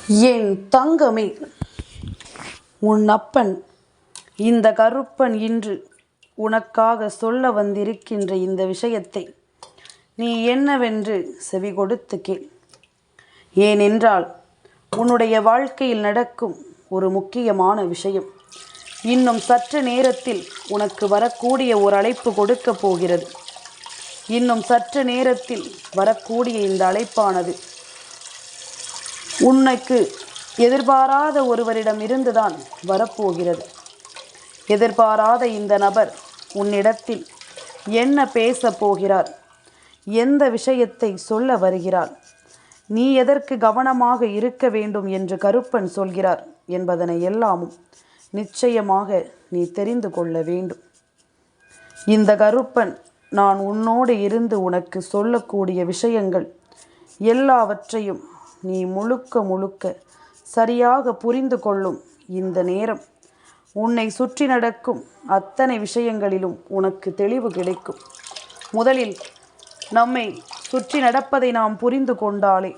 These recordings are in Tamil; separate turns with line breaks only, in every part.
என் தங்கமே, உன் அப்பன் இந்த கருப்பன் இன்று உனக்காக சொல்ல வந்திருக்கின்ற இந்த விஷயத்தை நீ என்னவென்று செவி கொடுத்து கேள். ஏனென்றால் உன்னுடைய வாழ்க்கையில் நடக்கும் ஒரு முக்கியமான விஷயம் இன்னும் சற்று நேரத்தில் உனக்கு வரக்கூடிய ஒரு அழைப்பு கொடுக்க போகிறது. இன்னும் சற்று நேரத்தில் வரக்கூடிய இந்த அழைப்பானது உனக்கு எதிர்பாராத ஒருவரிடம் இருந்துதான் வரப்போகிறது. எதிர்பாராத இந்த நபர் உன்னிடத்தில் என்ன பேச போகிறார், எந்த விஷயத்தை சொல்ல வருகிறார், நீ எதற்கு கவனமாக இருக்க வேண்டும் என்று கருப்பன் சொல்கிறார் என்பதனை எல்லாமும் நிச்சயமாக நீ தெரிந்து கொள்ள வேண்டும். இந்த கருப்பன் நான் உன்னோடு இருந்து உனக்கு சொல்லக்கூடிய விஷயங்கள் எல்லாவற்றையும் நீ முழுக்க சரியாக புரிந்து கொள்ளும் இந்த நேரம் உன்னை சுற்றி நடக்கும் அத்தனை விஷயங்களிலும் உனக்கு தெளிவு கிடைக்கும். முதலில் நம்மை சுற்றி நடப்பதை நாம் புரிந்து கொண்டாலே,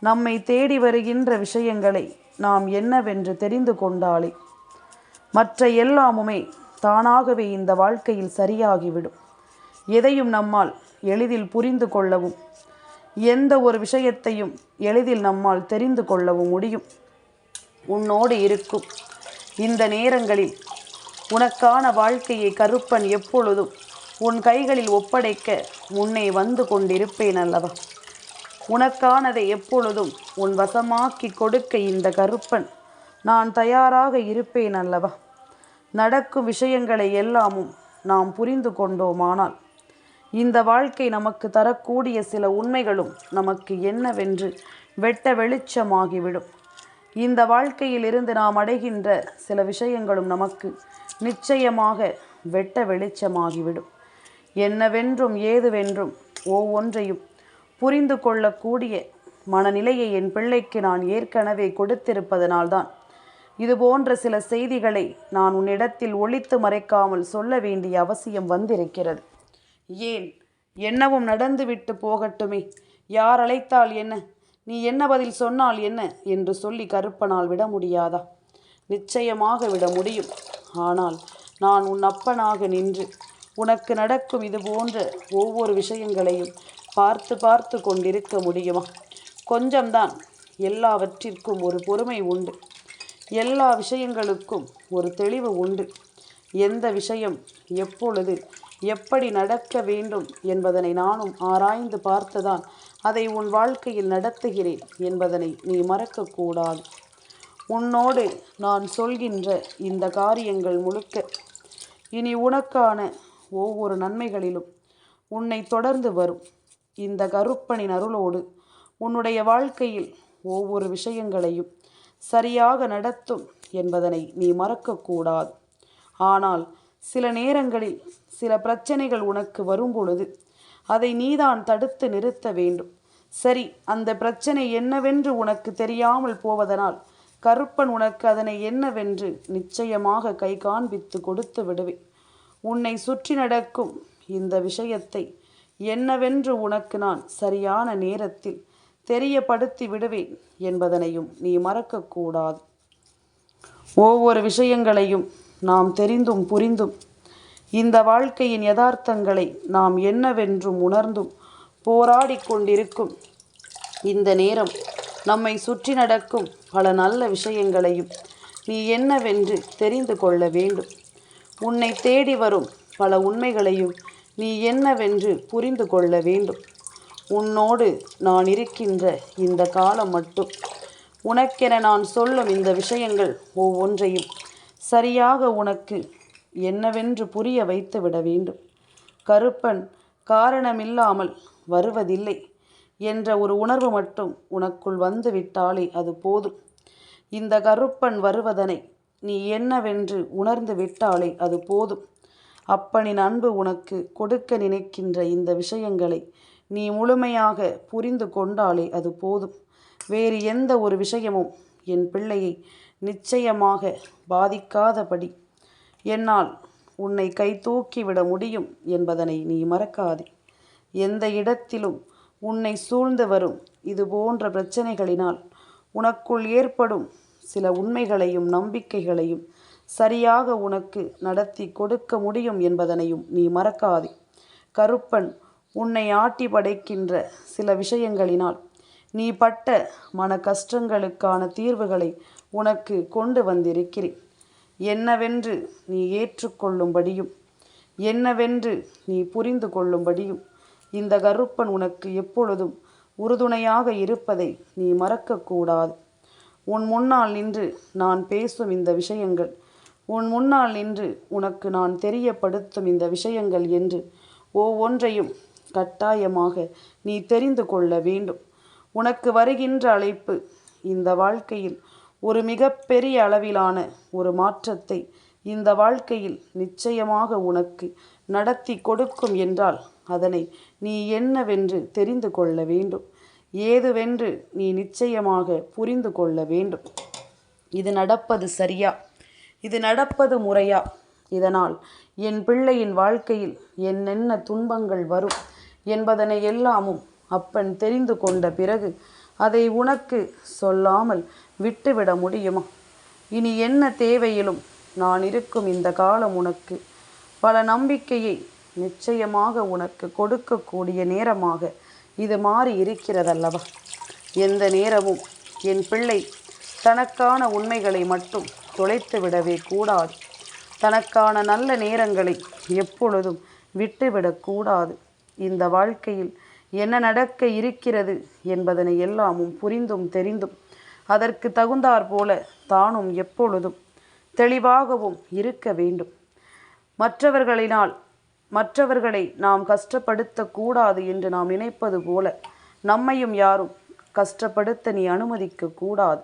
நம்மை தேடி வருகின்ற விஷயங்களை நாம் என்னவென்று தெரிந்து கொண்டாலே மற்ற எல்லாமுமே தானாகவே இந்த வாழ்க்கையில் சரியாகிவிடும். எதையும் நம்மால் எளிதில் புரிந்து கொள்ளவும் எந்த ஒரு விஷயத்தையும் எளிதில் நம்மால் தெரிந்து கொள்ளவும் முடியும். உன்னோடு இருக்கும் இந்த நேரங்களில் உனக்கான வாழ்க்கையை கருப்பன் எப்பொழுதும் உன் கைகளில் ஒப்படைக்க முன்னே வந்து கொண்டிருப்பேன் அல்லவா? உனக்கானதை எப்பொழுதும் உன் வசமாக்கி கொடுக்க இந்த கருப்பன் நான் தயாராக இருப்பேன் அல்லவா? நடக்கும் விஷயங்களை எல்லாமும் நாம் புரிந்து கொண்டோமானால் இந்த வாழ்க்கை நமக்கு தரக்கூடிய சில உண்மைகளும் நமக்கு என்னவென்று வெட்ட வெளிச்சமாகிவிடும். இந்த வாழ்க்கையில் இருந்து நாம் அடைகின்ற சில விஷயங்களும் நமக்கு நிச்சயமாக வெட்ட வெளிச்சமாகிவிடும். என்னவென்றும் ஏதுவென்றும் ஒவ்வொன்றையும் புரிந்து கொள்ளக்கூடிய மனநிலையை என் பிள்ளைக்கு நான் ஏற்கனவே கொடுத்திருப்பதனால்தான் இது போன்ற சில செய்திகளை நான் உன்னிடத்தில் ஒளித்து மறைக்காமல் சொல்ல வேண்டிய அவசியம் வந்திருக்கிறது. ஏன், என்னவும் நடந்துவிட்டு போகட்டுமே, யார் அழைத்தால் என்ன, நீ என்ன பதில் சொன்னால் என்ன என்று சொல்லி கருப்பனால் விட முடியாதா? நிச்சயமாக விட முடியும். ஆனால் நான் உன் அப்பனாக நின்று உனக்கு நடக்கும் இது போன்ற ஒவ்வொரு விஷயங்களையும் பார்த்து கொண்டிருக்க முடியுமா? கொஞ்சம்தான். எல்லாவற்றிற்கும் ஒரு பொறுமை உண்டு. எல்லா விஷயங்களுக்கும் ஒரு தெளிவு உண்டு. எந்த விஷயம் எப்பொழுது எப்படி நடக்க வேண்டும் என்பதனை நானும் ஆராய்ந்து பார்த்துதான் அதை உன் வாழ்க்கையில் நடத்துகிறேன் என்பதனை நீ மறக்கக்கூடாது. உன்னோடு நான் சொல்கின்ற இந்த காரியங்கள் முழுக்க இனி உனக்கான ஒவ்வொரு நன்மைகளிலும் உன்னை தொடர்ந்து வரும். இந்த கருப்பனின் அருளோடு உன்னுடைய வாழ்க்கையில் ஒவ்வொரு விஷயங்களையும் சரியாக நடத்தும் என்பதனை நீ மறக்கக்கூடாது. ஆனால் சில நேரங்களில் சில பிரச்சனைகள் உனக்கு வரும் பொழுது அதை நீதான் தடுத்து நிறுத்த வேண்டும். சரி, அந்த பிரச்சனை என்னவென்று உனக்கு தெரியாமல் போவதனால் கருப்பன் உனக்கு அதனை என்னவென்று நிச்சயமாக கை காண்பித்து கொடுத்து விடுவேன். உன்னை சுற்றி நடக்கும் இந்த விஷயத்தை என்னவென்று உனக்கு நான் சரியான நேரத்தில் தெரியப்படுத்தி விடுவேன் என்பதனையும் நீ மறக்கக்கூடாது. ஒவ்வொரு விஷயங்களையும் நாம் தெரிந்தும் புரிந்தும் இந்த வாழ்க்கையின் யதார்த்தங்களை நாம் என்னவென்றும் உணர்ந்தும் போராடி கொண்டிருக்கும் இந்த நேரம் நம்மை சுற்றி நடக்கும் பல நல்ல விஷயங்களையும் நீ என்னவென்று தெரிந்து கொள்ள வேண்டும். உன்னை தேடி வரும் பல உண்மைகளையும் நீ என்னவென்று புரிந்து கொள்ள வேண்டும். உன்னோடு நான் இருக்கின்ற இந்த காலம் மட்டும் உனக்கென நான் சொல்லும் இந்த விஷயங்கள் ஒவ்வொன்றையும் சரியாக உனக்கு என்னவென்று புரிய வைத்து விட வேண்டும். கருப்பன் காரணமில்லாமல் வருவதில்லை என்ற ஒரு உணர்வு மட்டும் உனக்குள் வந்து விட்டாலே அது போதும். இந்த கருப்பன் வருவதனை நீ என்னவென்று உணர்ந்து விட்டாலே அது போதும். அப்பனின் அன்பு உனக்கு கொடுக்க நினைக்கின்ற இந்த விஷயங்களை நீ முழுமையாக புரிந்து கொண்டாலே அது போதும். வேறு எந்த ஒரு விஷயமும் என் பிள்ளையை நிச்சயமாக பாதிக்காதபடி என்னால் உன்னை கை தூக்கிவிட முடியும் என்பதனை நீ மறக்காதே. எந்த இடத்திலும் உன்னை சூழ்ந்து வரும் இது போன்ற பிரச்சனைகளினால் உனக்குள் ஏற்படும் சில உண்மைகளையும் நம்பிக்கைகளையும் சரியாக உனக்கு நடத்தி கொடுக்க முடியும் என்பதனையும் நீ மறக்காதே. கருப்பன் உன்னை ஆட்டி படைக்கின்ற சில விஷயங்களினால் நீ பட்ட மன கஷ்டங்களுக்கான தீர்வுகளை உனக்கு கொண்டு வந்திருக்கிறேன். என்னவென்று நீ ஏற்றுக்கொள்ளும்படியும் என்னவென்று நீ புரிந்து கொள்ளும்படியும் இந்த கருப்பன் உனக்கு எப்பொழுதும் உறுதுணையாக இருப்பதை நீ மறக்கக்கூடாது. உன் முன்னால் நின்று நான் பேசும் இந்த விஷயங்கள், உன் முன்னால் நின்று உனக்கு நான் தெரியப்படுத்தும் இந்த விஷயங்கள் என்று ஒவ்வொன்றையும் கட்டாயமாக நீ தெரிந்து கொள்ள வேண்டும். உனக்கு வருகின்ற அழைப்பு இந்த வாழ்க்கையில் ஒரு மிகப்பெரிய அளவிலான ஒரு மாற்றத்தை இந்த வாழ்க்கையில் நிச்சயமாக உனக்கு நடத்தி கொடுக்கும் என்றால் அதனை நீ என்னவென்று தெரிந்து கொள்ள வேண்டும். ஏதுவென்று நீ நிச்சயமாக புரிந்து கொள்ள வேண்டும். இது நடப்பது சரியா? இது நடப்பது முறையா? இதனால் என் பிள்ளையின் வாழ்க்கையில் என்னென்ன துன்பங்கள் வரும் என்பதனை எல்லாமும் அப்பன் தெரிந்து கொண்ட பிறகு அதை உனக்கு சொல்லாமல் விட்டுவிட முடியுமா? இனி என்ன தேவையிலும் நான் இருக்கும் இந்த காலம் உனக்கு பல நம்பிக்கையை நிச்சயமாக உனக்கு கொடுக்கக்கூடிய நேரமாக இது மாறி இருக்கிறதல்லவா? எந்த நேரமும் என் பிள்ளை தனக்கான உண்மைகளை மட்டும் தொலைத்து விடவே கூடாது. தனக்கான நல்ல நேரங்களை எப்பொழுதும் விட்டுவிடக்கூடாது. இந்த வாழ்க்கையில் என்ன நடக்க இருக்கிறது என்பதனை எல்லாமும் புரிந்தும் தெரிந்தும் அதற்கு தகுந்தாற் போல தானும் எப்பொழுதும் தெளிவாகவும் இருக்க வேண்டும். மற்றவர்களை நாம் கஷ்டப்படுத்தக்கூடாது என்று நாம் நினைப்பது போல நம்மையும் யாரும் கஷ்டப்படுத்த நீ அனுமதிக்க கூடாது.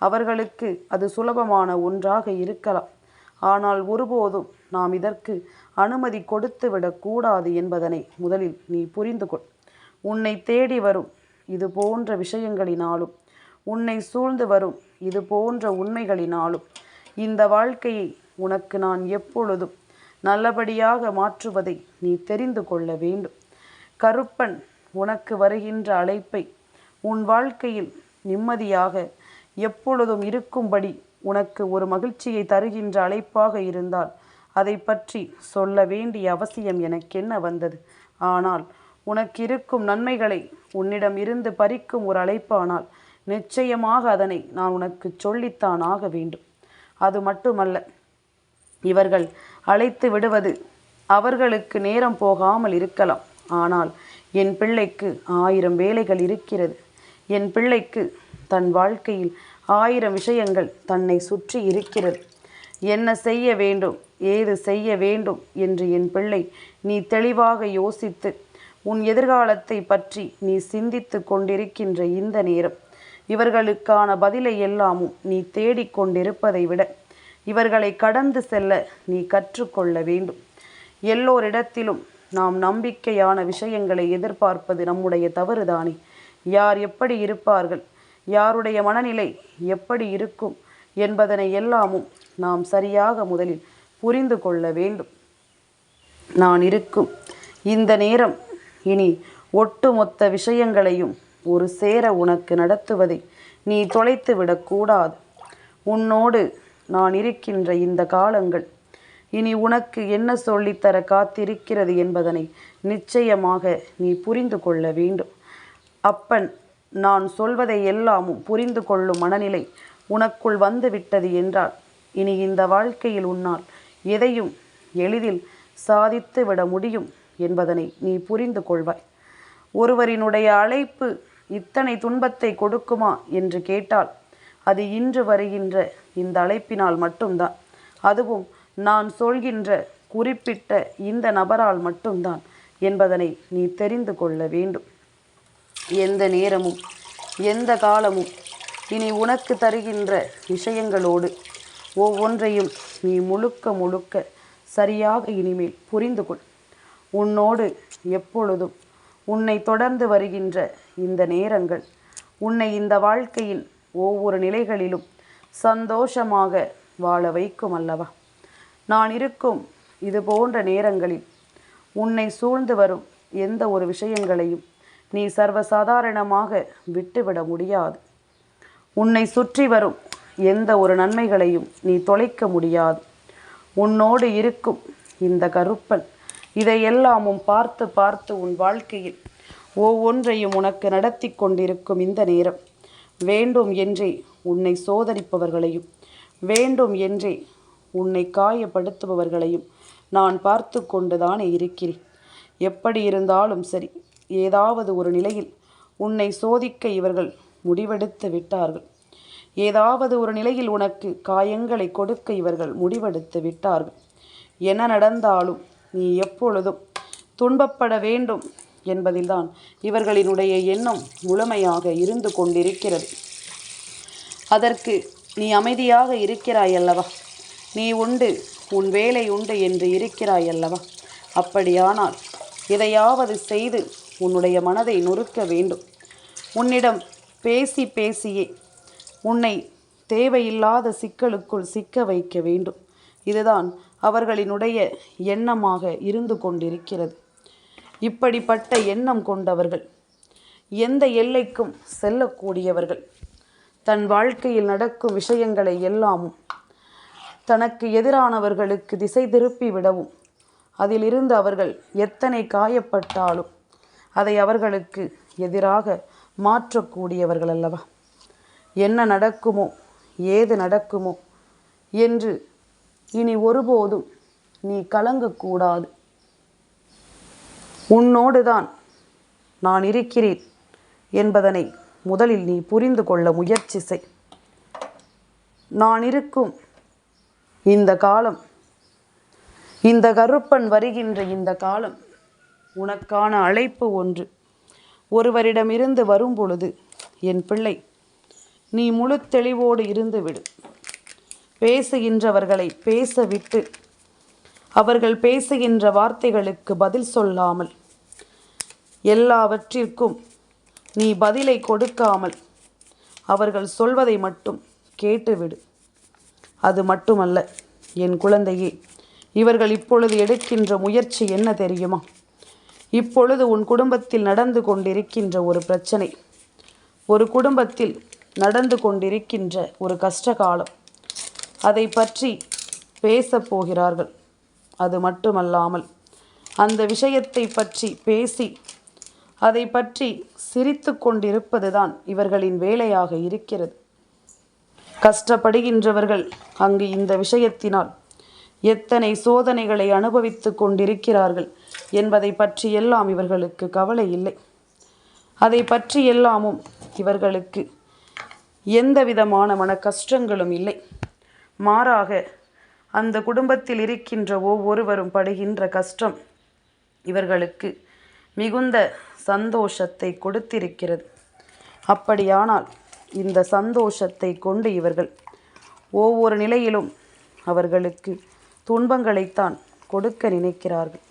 அவர்களுக்கு அது சுலபமான ஒன்றாக இருக்கலாம். ஆனால் ஒருபோதும் நாம் இதற்கு அனுமதி கொடுத்து விடக்கூடாது என்பதனை முதலில் நீ புரிந்து கொள். உன்னை தேடி வரும் இது போன்ற விஷயங்களினாலும் உன்னை சூழ்ந்து வரும் இது போன்ற உண்மைகளினாலும் இந்த வாழ்க்கையை உனக்கு நான் எப்பொழுதும் நல்லபடியாக மாற்றுவதை நீ தெரிந்து கொள்ள வேண்டும். கருப்பன் உனக்கு வருகின்ற அழைப்பை உன் வாழ்க்கையில் நிம்மதியாக எப்பொழுதும் இருக்கும்படி உனக்கு ஒரு மகிழ்ச்சியை தருகின்ற அழைப்பாக இருந்தால் அதை பற்றி சொல்ல வேண்டிய அவசியம் எனக்கென்ன வந்தது? ஆனால் உனக்கு இருக்கும் நன்மைகளை உன்னிடம் இருந்து பறிக்கும் ஒரு அழைப்பானால் நிச்சயமாக அதனை நான் உனக்கு சொல்லித்தான் ஆக வேண்டும். அது மட்டுமல்ல, இவர்கள் அழைத்து விடுவது அவர்களுக்கு நேரம் போகாமல் இருக்கலாம். ஆனால் என் பிள்ளைக்கு 1000 வேலைகள் இருக்கிறது. என் பிள்ளைக்கு தன் வாழ்க்கையில் 1000 விஷயங்கள் தன்னை சுற்றி இருக்கிறது. என்ன செய்ய வேண்டும், ஏது செய்ய வேண்டும் என்று என் பிள்ளை நீ தெளிவாக யோசித்து உன் எதிர்காலத்தை பற்றி நீ சிந்தித்து கொண்டிருக்கின்ற இந்த நேரம் இவர்களுக்கான பதிலை எல்லாமும் நீ தேடிக்கொண்டிருப்பதை விட இவர்களை கடந்து செல்ல நீ கற்றுக்கொள்ள வேண்டும். எல்லோரிடத்திலும் நாம் நம்பிக்கையான விஷயங்களை எதிர்பார்ப்பது நம்முடைய தவறுதானே. யார் எப்படி இருப்பார்கள், யாருடைய மனநிலை எப்படி இருக்கும் என்பதனை எல்லாமும் நாம் சரியாக முதலில் புரிந்து கொள்ள வேண்டும். நான் இருக்கும் இந்த நேரம் இனி ஒட்டுமொத்த விஷயங்களையும் ஒரு சேர உனக்கு நடத்துவதை நீ தொலைத்து விடக்கூடாது. உன்னோடு நான் இருக்கின்ற இந்த காலங்கள் இனி உனக்கு என்ன சொல்லித்தர காத்திருக்கிறது என்பதனை நிச்சயமாக நீ புரிந்து கொள்ள வேண்டும். அப்பன் நான் சொல்வதை எல்லாமும் புரிந்து கொள்ளும் மனநிலை உனக்குள் வந்துவிட்டது என்றால் இனி இந்த வாழ்க்கையில் உன்னால் எதையும் எளிதில் சாதித்து விட முடியும் என்பதனை நீ புரிந்து கொள்வாய். ஒருவரினுடைய அழைப்பு இத்தனை துன்பத்தை கொடுக்குமா என்று கேட்டால் அது இன்று வருகின்ற இந்த அழைப்பினால் மட்டும்தான். அதுவும் நான் சொல்கின்ற குறிப்பிட்ட இந்த நபரால் மட்டும்தான் என்பதனை நீ தெரிந்து கொள்ள வேண்டும். எந்த நேரமும் எந்த காலமும் இனி உனக்கு தருகின்ற விஷயங்களோடு ஒவ்வொன்றையும் நீ முழுக்க சரியாக இனிமேல் புரிந்து கொள். உன்னோடு எப்பொழுதும் உன்னை தொடர்ந்து வருகின்ற இந்த நேரங்கள் உன்னை இந்த வாழ்க்கையின் ஒவ்வொரு நிலைகளிலும் சந்தோஷமாக வாழ வைக்கும் அல்லவா? நான் இருக்கும் இது போன்ற நேரங்களில் உன்னை சூழ்ந்து வரும் எந்த ஒரு விஷயங்களையும் நீ சர்வசாதாரணமாக விட்டுவிட முடியாது. உன்னை சுற்றி வரும் எந்த ஒரு நன்மைகளையும் நீ தொலைக்க முடியாது. உன்னோடு இருக்கும் இந்த கருப்பன் இதையெல்லாமும் பார்த்து பார்த்து உன் வாழ்க்கையில் ஒவ்வொன்றையும் உனக்கு நடத்தி கொண்டிருக்கும் இந்த நேரம் வேண்டும் என்றே உன்னை சோதரிப்பவர்களையும் வேண்டும் என்றே உன்னை காயப்படுத்துபவர்களையும் நான் பார்த்து கொண்டுதானே இருக்கிறேன். எப்படி இருந்தாலும் சரி, ஏதாவது ஒரு நிலையில் உன்னை சோதிக்க இவர்கள் முடிவெடுத்து விட்டார்கள். ஏதாவது ஒரு நிலையில் உனக்கு காயங்களை கொடுக்க இவர்கள் முடிவெடுத்து விட்டார்கள். என்ன நடந்தாலும் நீ எப்பொழுதும் துன்பப்பட வேண்டும் என்பதில்தான் இவர்களினுடைய எண்ணம் முழுமையாக இருந்து கொண்டிருக்கிறது. அதற்கு நீ அமைதியாக இருக்கிறாய் அல்லவா? நீ உண்டு, உன் வேலை உண்டு என்று இருக்கிறாய் அல்லவா? அப்படியானால் எதையாவது செய்து உன்னுடைய மனதை நொறுக்க வேண்டும். உன்னிடம் பேசி பேசியே உன்னை தேவையில்லாத சிக்கலுக்குள் சிக்க வைக்க வேண்டும். இதுதான் அவர்களினுடைய எண்ணமாக இருந்து கொண்டிருக்கிறது. இப்படிப்பட்ட எண்ணம் கொண்டவர்கள் எந்த எல்லைக்கும் செல்லக்கூடியவர்கள். தன் வாழ்க்கையில் நடக்கும் விஷயங்களை எல்லாமும் தனக்கு எதிரானவர்களுக்கு திசை திருப்பி விடவும், அதிலிருந்து அவர்கள் எத்தனை காயப்பட்டாலும் அதை அவர்களுக்கு எதிராக மாற்றக்கூடியவர்கள் அல்லவா? என்ன நடக்குமோ ஏது நடக்குமோ என்று இனி ஒருபோதும் நீ கலங்கக்கூடாது. உன்னோடுதான் நான் இருக்கிறேன் என்பதனை முதலில் நீ புரிந்து கொள்ள முயற்சி செய். நான் இருக்கும் இந்த காலம், இந்த கருப்பன் வருகின்ற இந்த காலம் உனக்கான அழைப்பு ஒன்று. ஒருவரிடமிருந்து வரும் பொழுது என் பிள்ளை, நீ முழு தெளிவோடு இருந்து விடு. பேசுகின்றவர்களை பேச விட்டு அவர்கள் பேசுகின்ற வார்த்தைகளுக்கு பதில் சொல்லாமல், எல்லாவற்றிற்கும் நீ பதிலை கொடுக்காமல் அவர்கள் சொல்வதை மட்டும் கேட்டுவிடு. அது மட்டுமல்ல என் குழந்தையே, இவர்கள் இப்பொழுது எடுக்கின்ற முயற்சி என்ன தெரியுமா? இப்பொழுது உன் குடும்பத்தில் நடந்து கொண்டிருக்கின்ற ஒரு பிரச்சனை, ஒரு குடும்பத்தில் நடந்து கொண்டிருக்கின்ற ஒரு கஷ்டகாலம், அதை பற்றி பேசப் போகிறார்கள். அது மட்டுமல்லாமல் அந்த விஷயத்தை பற்றி பேசி அதை பற்றி சிரித்து கொண்டிருப்பதுதான் இவர்களின் வேலையாக இருக்கிறது. கஷ்டப்படுகின்றவர்கள் அங்கு இந்த விஷயத்தினால் எத்தனை சோதனைகளை அனுபவித்து கொண்டிருக்கிறார்கள் என்பதை பற்றி எல்லாம் இவர்களுக்கு கவலை இல்லை. அதை பற்றி எல்லாமும் இவர்களுக்கு எந்த விதமான மன கஷ்டங்களும் இல்லை. மாறாக அந்த குடும்பத்தில் இருக்கின்ற ஒவ்வொருவரும் படுகின்ற கஷ்டம் இவர்களுக்கு மிகுந்த சந்தோஷத்தை கொடுத்திருக்கிறது. அப்படியானால் இந்த சந்தோஷத்தை கொண்டு இவர்கள் ஒவ்வொரு நிலையிலும் அவர்களுக்கு துன்பங்களைத்தான் கொடுக்க நினைக்கிறார்கள்.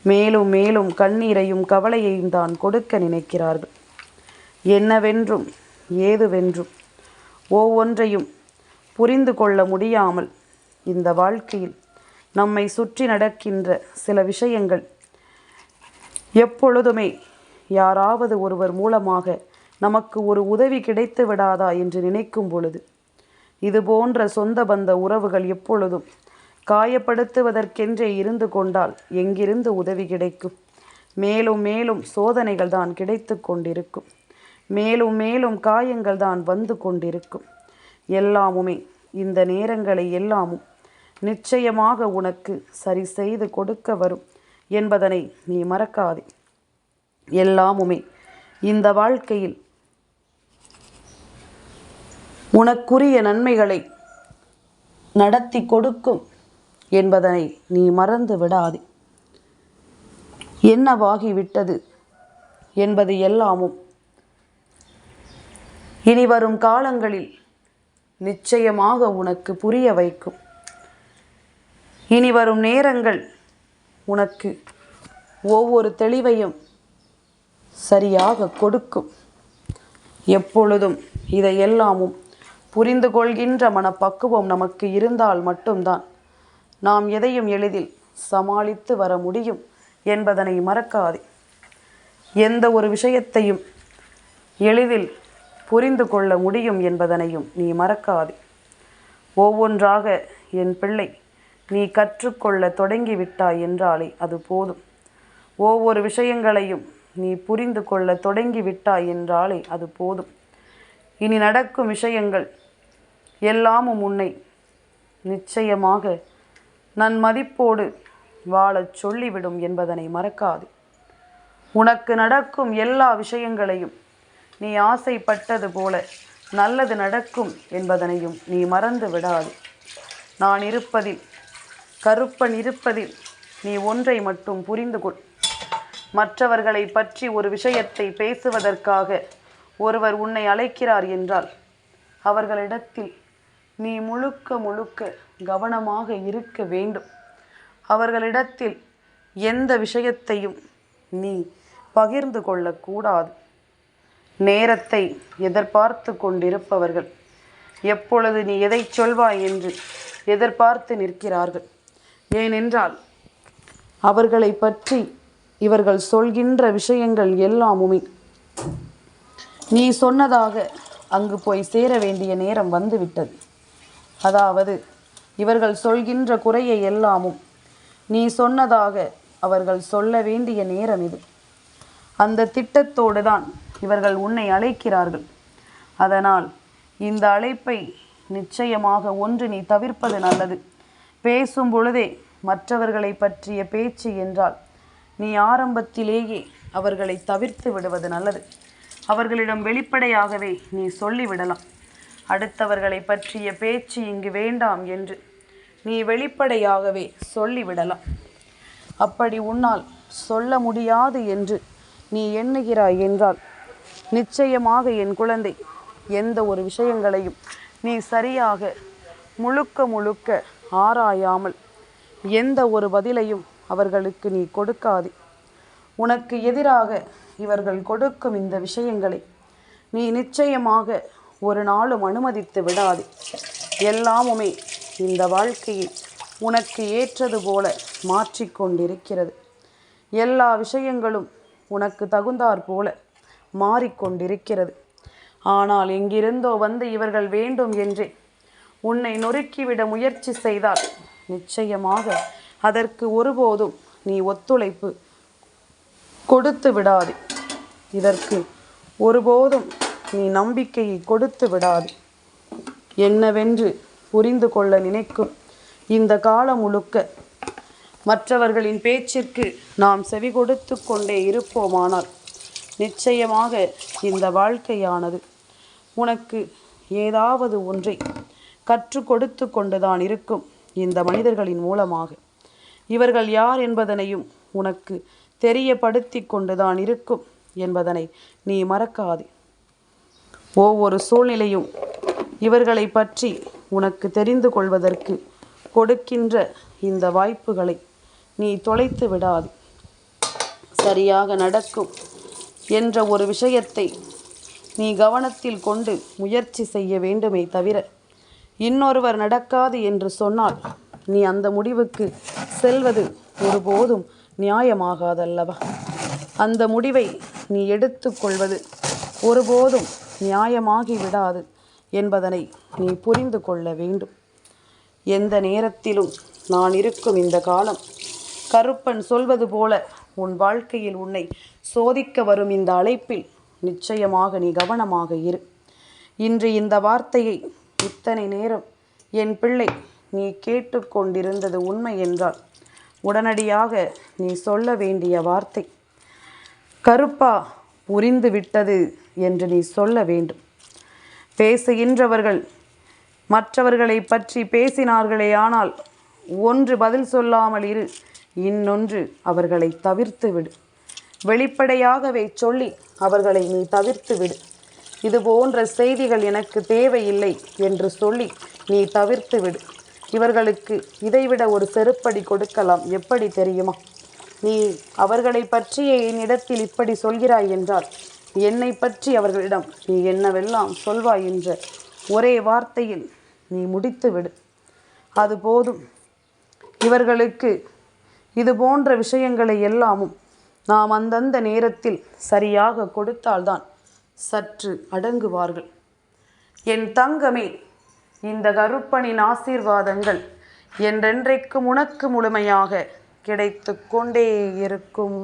மேலும் மேலும் கண்ணீரையும் கவலையையும் தான் கொடுக்க நினைக்கிறார்கள். என்னவென்றும் ஏதுவென்றும் ஒவ்வொன்றையும் புரிந்து கொள்ள முடியாமல் இந்த வாழ்க்கையில் நம்மை சுற்றி நடக்கின்ற சில விஷயங்கள் எப்பொழுதுமே யாராவது ஒருவர் மூலமாக நமக்கு ஒரு உதவி கிடைத்து விடாதா என்று நினைக்கும் பொழுது, இது போன்ற சொந்த பந்த உறவுகள் எப்பொழுதும் காயப்படுத்துவதற்கென்றே இருந்து கொண்டால் எங்கிருந்து உதவி கிடைக்கும்? மேலும் மேலும் சோதனைகள் தான் கிடைத்து கொண்டிருக்கும். மேலும் மேலும் காயங்கள் தான் வந்து கொண்டிருக்கும். எல்லாமுமே இந்த நேரங்களை எல்லாமும் நிச்சயமாக உனக்கு சரி செய்து கொடுக்க வரும் என்பதனை நீ மறக்காதே. எல்லாமுமே இந்த வாழ்க்கையில் உனக்குரிய நன்மைகளை நடத்தி கொடுக்கும் என்பதனை நீ மறந்து விடாதே. என்னவாகிவிட்டது என்பது எல்லாமும் இனி வரும் காலங்களில் நிச்சயமாக உனக்கு புரிய வைக்கும். இனி வரும் நேரங்கள் உனக்கு ஒவ்வொரு தெளிவையும் சரியாக கொடுக்கும். எப்பொழுதும் இதையெல்லாமும் புரிந்து கொள்கின்ற மனப்பக்குவம் நமக்கு இருந்தால் மட்டும்தான் நாம் எதையும் எளிதில் சமாளித்து வர முடியும் என்பதனை மறக்காதே. எந்த ஒரு விஷயத்தையும் எளிதில் புரிந்து கொள்ள முடியும் என்பதனையும் நீ மறக்காதே. ஒவ்வொன்றாக என் பிள்ளை நீ கற்றுக்கொள்ள தொடங்கிவிட்டாய் என்றாலே அது போதும். ஒவ்வொரு விஷயங்களையும் நீ புரிந்து கொள்ள தொடங்கிவிட்டாய் என்றாலே அது போதும். இனி நடக்கும் விஷயங்கள் எல்லாமும் உன்னை நிச்சயமாக நன்மதிப்போடு வாழச் சொல்லிவிடும் என்பதனை மறக்காது. உனக்கு நடக்கும் எல்லா விஷயங்களையும் நீ ஆசைப்பட்டது போல நல்லது நடக்கும் என்பதனையும் நீ மறந்து விடாது. நான் இருப்பதில், கருப்பன் இருப்பதில் நீ ஒன்றை மட்டும் புரிந்து கொள். மற்றவர்களை பற்றி ஒரு விஷயத்தை பேசுவதற்காக ஒருவர் உன்னை அழைக்கிறார் என்றால் அவர்களிடத்தில் நீ முழுக்க முழுக்க கவனமாக இருக்க வேண்டும். அவர்களிடத்தில் எந்த விஷயத்தையும் நீ பகிர்ந்து கொள்ளக்கூடாது. நேரத்தை எதிர்பார்த்து கொண்டிருப்பவர்கள் எப்பொழுது நீ எதை சொல்வாய் என்று எதிர்பார்த்து நிற்கிறார்கள். ஏனென்றால் அவர்களை பற்றி இவர்கள் சொல்கின்ற விஷயங்கள் எல்லாமுமே நீ சொன்னதாக அங்கு போய் சேர வேண்டிய நேரம் வந்துவிட்டது. அதாவது இவர்கள் சொல்கின்ற குறையை எல்லாமும் நீ சொன்னதாக அவர்கள் சொல்ல வேண்டிய நேரம் இது. அந்த திட்டத்தோடு தான் இவர்கள் உன்னை அழைக்கிறார்கள். அதனால் இந்த அழைப்பை நிச்சயமாக ஒன்று நீ தவிர்ப்பது நல்லது. பேசும் பொழுதே மற்றவர்களை பற்றிய பேச்சு என்றால் நீ ஆரம்பத்திலேயே அவர்களை தவிர்த்து விடுவது நல்லது. அவர்களிடம் வெளிப்படையாகவே நீ சொல்லிவிடலாம். அடுத்தவர்களை பற்றிய பேச்சு இங்கு வேண்டாம் என்று நீ வெளிப்படையாகவே சொல்லிவிடலாம். அப்படி உன்னால் சொல்ல முடியாது என்று நீ எண்ணுகிறாய் என்றால் நிச்சயமாக என் குழந்தை எந்த ஒரு விஷயங்களையும் நீ சரியாக முழுக்க முழுக்க ஆராயாமல் எந்த ஒரு பதிலையும் அவர்களுக்கு நீ கொடுக்காதே. உனக்கு எதிராக இவர்கள் கொடுக்கும் இந்த விஷயங்களை நீ நிச்சயமாக ஒரு நாளும் அனுமதித்து விடாதே. எல்லாமுமே இந்த வாழ்க்கையை உனக்கு ஏற்றது போல மாற்றிக்கொண்டிருக்கிறது. எல்லா விஷயங்களும் உனக்கு தகுந்தாற் போல மாறிக்கொண்டிருக்கிறது. ஆனால் எங்கிருந்தோ வந்து இவர்கள் வேண்டும் என்றே உன்னை நொறுக்கிவிட முயற்சி செய்தால் நிச்சயமாக அதற்கு ஒருபோதும் நீ ஒத்துழைப்பு கொடுத்து விடாதே. இதற்கு ஒருபோதும் நீ நம்பிக்கையை கொடுத்து விடாதே. என்னவென்று புரிந்து கொள்ள நினைக்கும் இந்த காலம் முழுக்க மற்றவர்களின் பேச்சிற்கு நாம் செவி கொடுத்து கொண்டே இருப்போமானால் நிச்சயமாக இந்த வாழ்க்கையானது உனக்கு ஏதாவது ஒன்றை கற்றுக் கொடுத்து கொண்டுதான் இருக்கும். இந்த மனிதர்களின் மூலமாக இவர்கள் யார் என்பதனையும் உனக்கு தெரியப்படுத்தி கொண்டுதான் இருக்கும் என்பதனை நீ மறக்காதே. ஒவ்வொரு சூழ்நிலையும் இவர்களை பற்றி உனக்கு தெரிந்து கொள்வதற்கு கொடுக்கின்ற இந்த வாய்ப்புகளை நீ தொலைத்து விடாது. சரியாக நடக்கும் என்ற ஒரு விஷயத்தை நீ கவனத்தில் கொண்டு முயற்சி செய்ய வேண்டுமே தவிர இன்னொருவர் நடக்காது என்று சொன்னால் நீ அந்த முடிவுக்கு செல்வது ஒருபோதும் நியாயமாகாதல்லவா? அந்த முடிவை நீ எடுத்துக்கொள்வது ஒருபோதும் நியாயமாகி விடாது என்பதனை நீ புரிந்து கொள்ள வேண்டும். எந்த நேரத்திலும் நான் இருக்கும் இந்த காலம் கருப்பன் சொல்வது போல உன் வாழ்க்கையில் உன்னை சோதிக்க வரும் இந்த அழைப்பில் நிச்சயமாக நீ கவனமாக இரு. இன்று இந்த வார்த்தையை இத்தனை நேரம் என் பிள்ளை நீ கேட்டுக்கொண்டிருந்தது உண்மை என்றால் உடனடியாக நீ சொல்ல வேண்டிய வார்த்தை கருப்பா புரிந்து விட்டது என்று நீ சொல்ல வேண்டும். பேசுகின்றவர்கள் மற்றவர்களை பற்றி பேசினார்களே ஆனால் ஒன்று பதில் சொல்லாமல் இரு, இன்னொன்று அவர்களை தவிர்த்து விடு. வெளிப்படையாகவே சொல்லி அவர்களை நீ தவிர்த்து விடு. இது போன்ற செய்திகள் எனக்கு தேவையில்லை என்று சொல்லி நீ தவிர்த்து விடு. இவர்களுக்கு இதைவிட ஒரு செருப்படி கொடுக்கலாம். எப்படி தெரியுமா? நீ அவர்களை பற்றிய என்னிடத்தில் இப்படி சொல்கிறாய் என்றால் என்னை பற்றி அவர்களிடம் நீ என்னவெல்லாம் சொல்வாய் என்ற ஒரே வார்த்தையில் நீ முடித்து விடு. அது போதும். இவர்களுக்கு இது போன்ற விஷயங்களை எல்லாமும் நாம் அந்தந்த நேரத்தில் சரியாக கொடுத்தால்தான் சற்று அடங்குவார்கள். என் தங்கமே, இந்த கருப்பனின் ஆசீர்வாதங்கள் என்றென்றைக்கும் உனக்கு முழுமையாக கிடைத்து கொண்டே இருக்கும்.